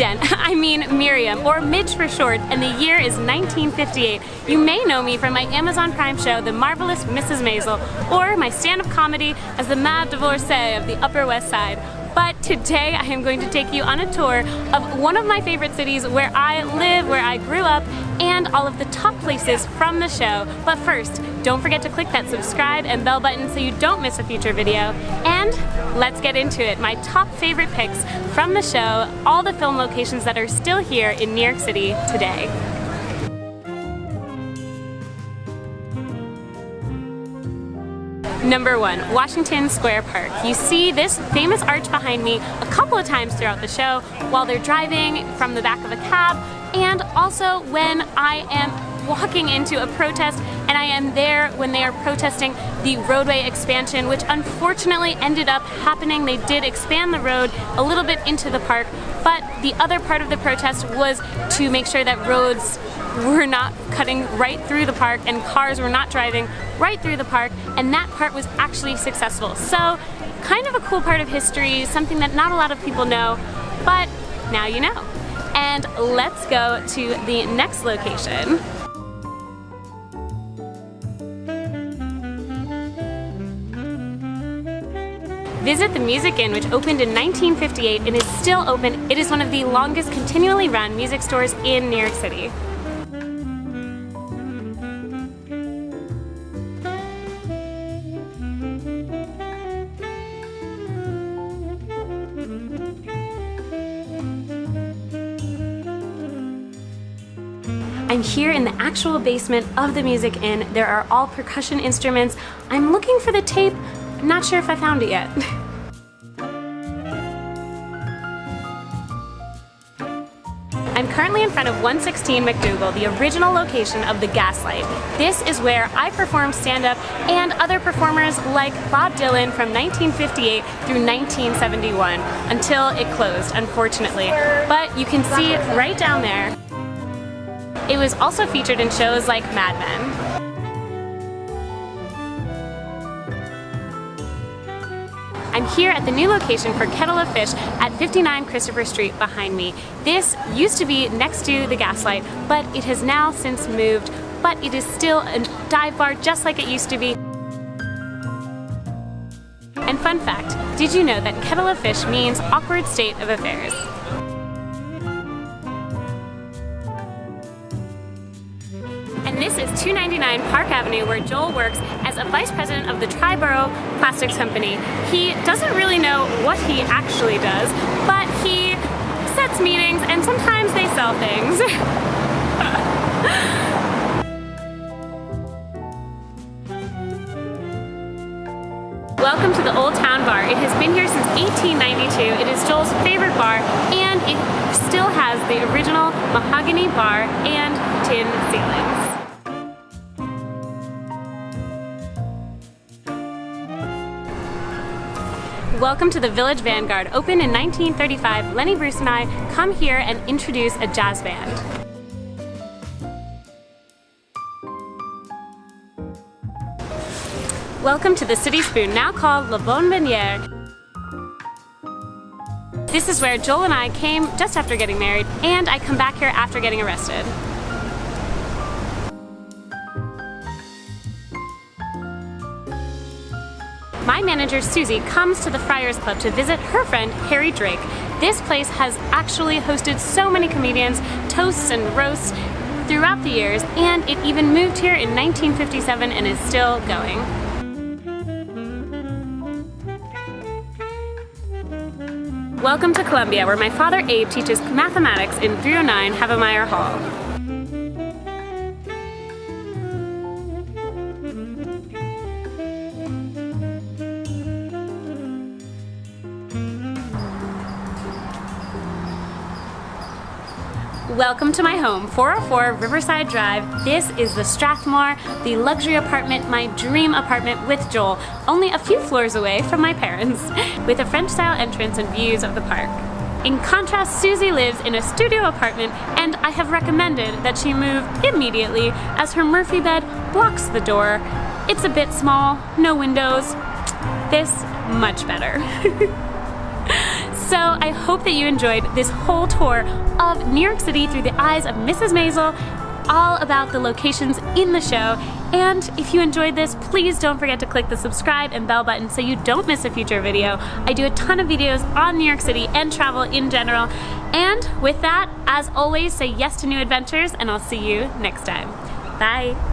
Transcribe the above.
Jen, I mean Miriam, or Midge for short, and the year is 1958. You may know me from my Amazon Prime show, The Marvelous Mrs. Maisel, or my stand-up comedy as the mad divorcee of the Upper West Side. But today I am going to take you on a tour of one of my favorite cities where I live, where I grew up, and all of the top places from the show. But first, don't forget to click that subscribe and bell button so you don't miss a future video. And let's get into it. My top favorite picks from the show, all the film locations that are still here in New York City today. Number 1, Washington Square Park. You see this famous arch behind me a couple of times throughout the show while they're driving from the back of a cab, and also when I am walking into a protest, and I am there when they are protesting the roadway expansion, which unfortunately ended up happening. They did expand the road a little bit into the park, but the other part of the protest was to make sure that roads were not cutting right through the park and cars were not driving right through the park, and that part was actually successful. So kind of a cool part of history, something that not a lot of people know, but now you know. And let's go to the next location. Visit the Music Inn, which opened in 1958 and is still open. It is one of the longest continually run music stores in New York City. I'm here in the actual basement of the Music Inn. There are all percussion instruments. I'm looking for the tape. I'm not sure if I found it yet. I'm currently in front of 116 McDougal, the original location of the Gaslight. This is where I performed stand-up and other performers like Bob Dylan from 1958 through 1971 until it closed, unfortunately. But you can see it right down there. It was also featured in shows like Mad Men. I'm here at the new location for Kettle of Fish at 59 Christopher Street behind me. This used to be next to the Gaslight, but it has now since moved, but it is still a dive bar just like it used to be. And fun fact, did you know that Kettle of Fish means awkward state of affairs? And this is 299 Park Avenue, where Joel works as a vice president of the Triborough Plastics Company. He doesn't really know what he actually does, but he sets meetings and sometimes they sell things. Welcome to the Old Town Bar. It has been here since 1892. It is Joel's favorite bar, and it still has the original mahogany bar and tin ceilings. Welcome to the Village Vanguard. Opened in 1935, Lenny Bruce and I come here and introduce a jazz band. Welcome to the City Spoon, now called La Bonne Binière. This is where Joel and I came just after getting married, and I come back here after getting arrested. My manager, Susie, comes to the Friars Club to visit her friend, Harry Drake. This place has actually hosted so many comedians, toasts and roasts throughout the years, and it even moved here in 1957 and is still going. Welcome to Columbia, where my father, Abe, teaches mathematics in 309 Havemeyer Hall. Welcome to my home, 404 Riverside Drive. This is the Strathmore, the luxury apartment, my dream apartment with Joel, only a few floors away from my parents, with a French-style entrance and views of the park. In contrast, Susie lives in a studio apartment, and I have recommended that she move immediately as her Murphy bed blocks the door. It's a bit small, no windows. This, much better. So I hope that you enjoyed this whole tour of New York City through the eyes of Mrs. Maisel, all about the locations in the show. And if you enjoyed this, please don't forget to click the subscribe and bell button so you don't miss a future video. I do a ton of videos on New York City and travel in general. And with that, as always, say yes to new adventures, and I'll see you next time. Bye.